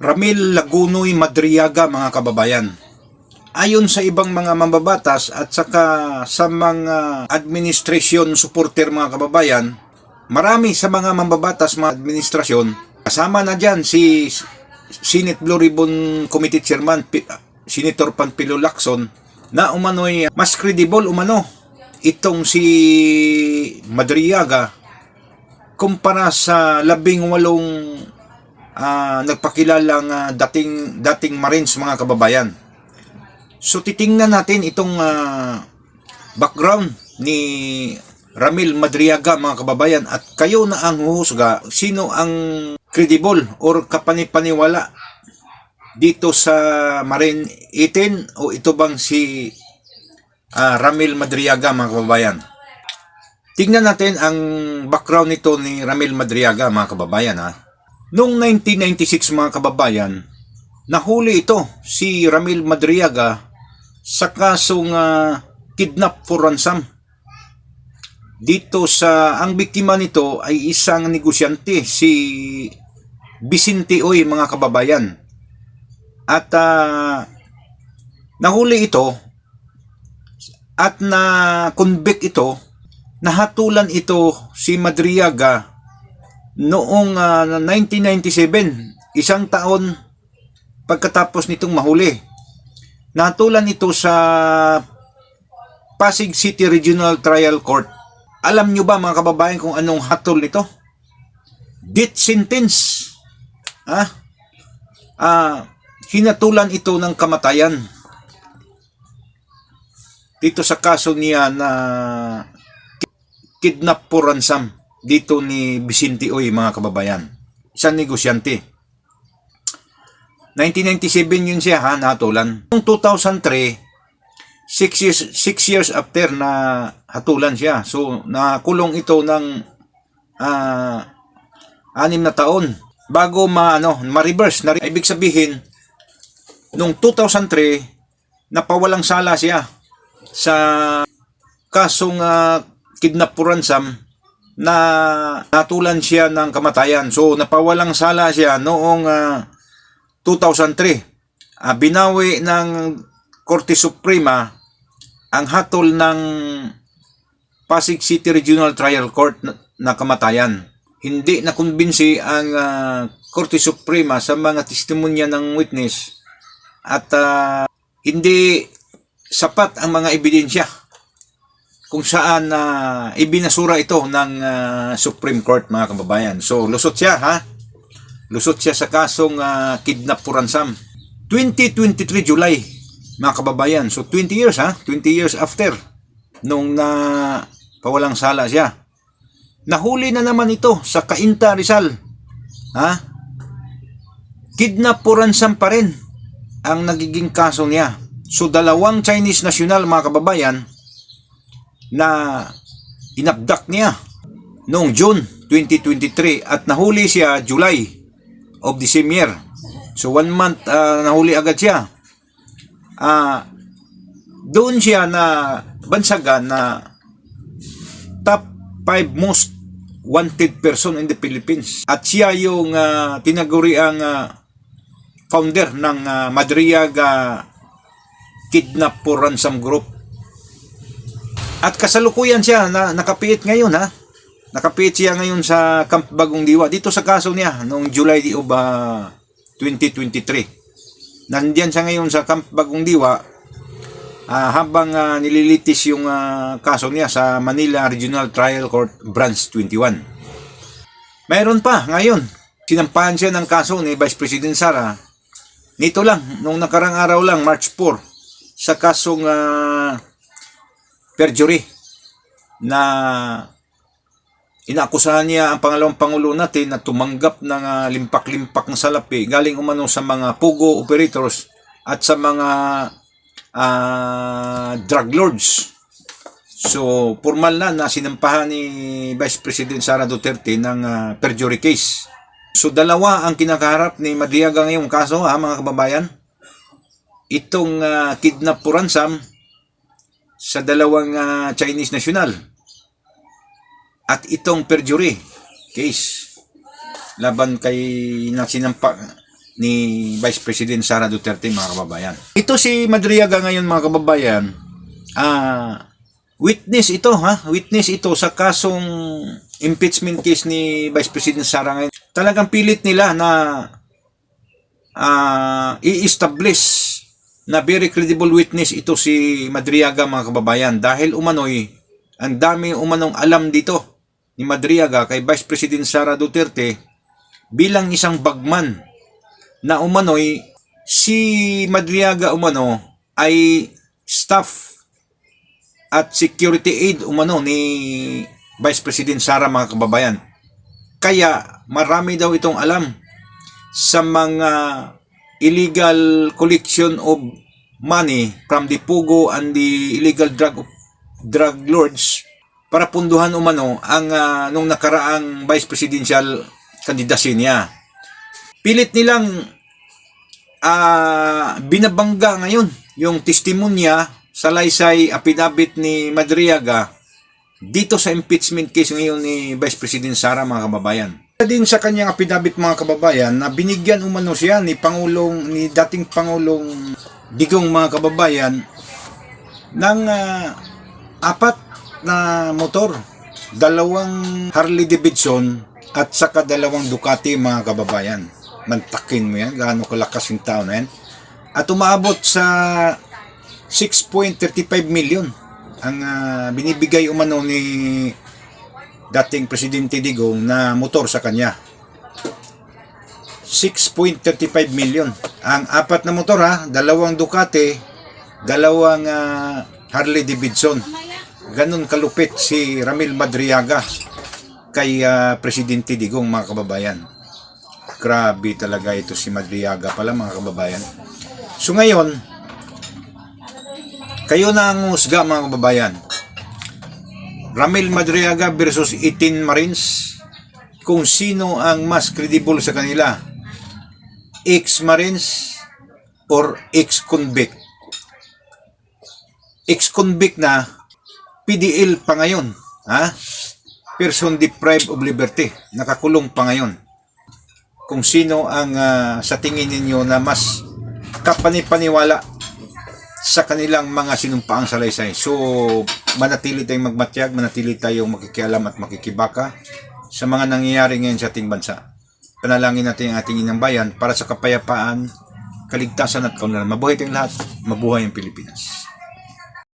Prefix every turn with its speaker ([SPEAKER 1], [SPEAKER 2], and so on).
[SPEAKER 1] Ramil Lagunoy Madriaga, mga kababayan. Ayon sa ibang mga mambabatas at saka sa mga administrasyon supporter, mga kababayan, marami sa mga mambabatas, mga administrasyon, kasama na dyan si Senate Blue Ribbon Committee Chairman Senator Panfilo Lacson, na umano'y mas credible umano itong si Madriaga kumpara sa 18 nagpakilalang dating Marines, mga kababayan. So titingnan natin itong background ni Ramil Madriaga, mga kababayan, at kayo na ang huhusga sino ang credible or kapanipaniwala dito sa Marine 18 o ito bang si Ramil Madriaga, mga kababayan. Tingnan natin ang background nito ni Ramil Madriaga, mga kababayan. Noong 1996, mga kababayan, nahuli ito si Ramil Madriaga sa kasong kidnap for ransom. Dito ang biktima nito ay isang negosyante, si Vicente Oy, mga kababayan. At nahuli ito at na-convict ito, nahatulan ito si Madriaga noong 1997, isang taon pagkatapos nitong mahuli. Nahatulan ito sa Pasig City Regional Trial Court. Alam nyo ba, mga kababayan, kung anong hatol nito? Death sentence. Hinatulan ito ng kamatayan dito sa kaso niya na kidnap for ransom dito ni Vicente Oy, mga kababayan, isang negosyante. 1997 yun siya, nahatulan. Noong 2003, 6 years after na hatulan siya. So nakulong ito ng 6 na taon bago ma-reverse. Ibig sabihin, noong 2003, napawalang sala siya sa kasong kidnap for ransom na natulan siya ng kamatayan. So napawalang sala siya noong 2003. Binawi ng Korte Suprema ang hatol ng Pasig City Regional Trial Court na kamatayan. Hindi nakumbinsi ang Korte Suprema sa mga testimonya ng witness at hindi sapat ang mga ebidensya kung saan ibinasura ito ng Supreme Court, mga kababayan. So lusot siya, lusot siya sa kasong kidnap for ransom. 2023 July, mga kababayan. So 20 years, 20 years after nung pawalang sala siya. Nahuli na naman ito sa Cainta, Rizal. Kidnap for ransom pa rin ang nagiging kaso niya. So 2 Chinese national, mga kababayan, na inabduct niya noong June 2023 at nahuli siya July of the same year. So 1 month nahuli agad siya. Doon siya na bansagan na top 5 most wanted person in the Philippines. At siya yung tinaguriang founder ng Madriaga Kidnap for Ransom Group. At kasalukuyan siya na nakapiit ngayon, Nakapiit siya ngayon sa Camp Bagong Diwa dito sa kaso niya noong July of 2023. Nandiyan siya ngayon sa Camp Bagong Diwa habang nililitis yung kaso niya sa Manila Regional Trial Court Branch 21. Mayroon pa ngayon, sinampahan siya ng kaso ni Vice President Sara nito lang, nung nakarang araw lang, March 4, sa kasong perjury na inaakusahan niya ang pangalawang pangulo natin na tumanggap ng limpak-limpak ng salapi galing umano sa mga pugo operators at sa mga drug lords. So, formal na sinampahan ni Vice President Sara Duterte ng perjury case. So, 2 ang kinakaharap ni Madriaga ngayong kaso, mga kababayan. Itong kidnap for ransom sa 2 Chinese national at itong perjury case laban kay ni Vice President Sara Duterte, mga kababayan. Ito si Madriaga ngayon, mga kababayan, witness ito, witness ito sa kasong impeachment case ni Vice President Sara ngayon. Talagang pilit nila na i-establish na very credible witness ito si Madriaga, mga kababayan, dahil umano'y ang dami umanong alam dito ni Madriaga kay Vice President Sara Duterte bilang isang bagman na umano'y si Madriaga umano ay staff at security aid umano ni Vice President Sara, mga kababayan. Kaya marami daw itong alam sa mga illegal collection of money from the Pugo and the illegal drug lords para punduhan umano ang nung nakaraang vice presidential candidacy niya. Pilit nilang binabangga ngayon yung testimonya sa laysay affidavit ni Madriaga dito sa impeachment case ngayon ni Vice President Sara, mga kababayan. Din sa kanyang affidavit, mga kababayan, na binigyan umano siya ni dating Pangulong Digong, mga kababayan, ng 4 na motor, 2 Harley Davidson at saka 2 Ducati, mga kababayan. Mantakin mo yan, gaano kalakas yung tao na yan. At umaabot sa 6.35 million ang binibigay umano ni dating Presidente Digong na motor sa kanya. 6.35 million. Ang 4 na motor, 2 Ducati, 2 Harley Davidson. Ganon kalupit si Ramil Madriaga kay Presidente Digong, mga kababayan. Grabe talaga ito si Madriaga pala, mga kababayan. So ngayon, kayo na ang husga, mga kababayan. Ramil Madriaga versus 18 Marines, kung sino ang mas credible sa kanila, ex-Marines or ex-convict. Ex-convict na PDL pa ngayon, person deprived of liberty, nakakulong pa ngayon. Kung sino ang sa tingin ninyo na mas kapanipaniwala sa kanilang mga sinumpaang salaysay. So, manatili tayong magmatyag, manatili tayong makikialam at makikibaka sa mga nangyayari ngayon sa ating bansa. Panalangin natin ang ating inang bayan para sa kapayapaan, kaligtasan at kaunlaran. Mabuhay tayong lahat, mabuhay ang Pilipinas.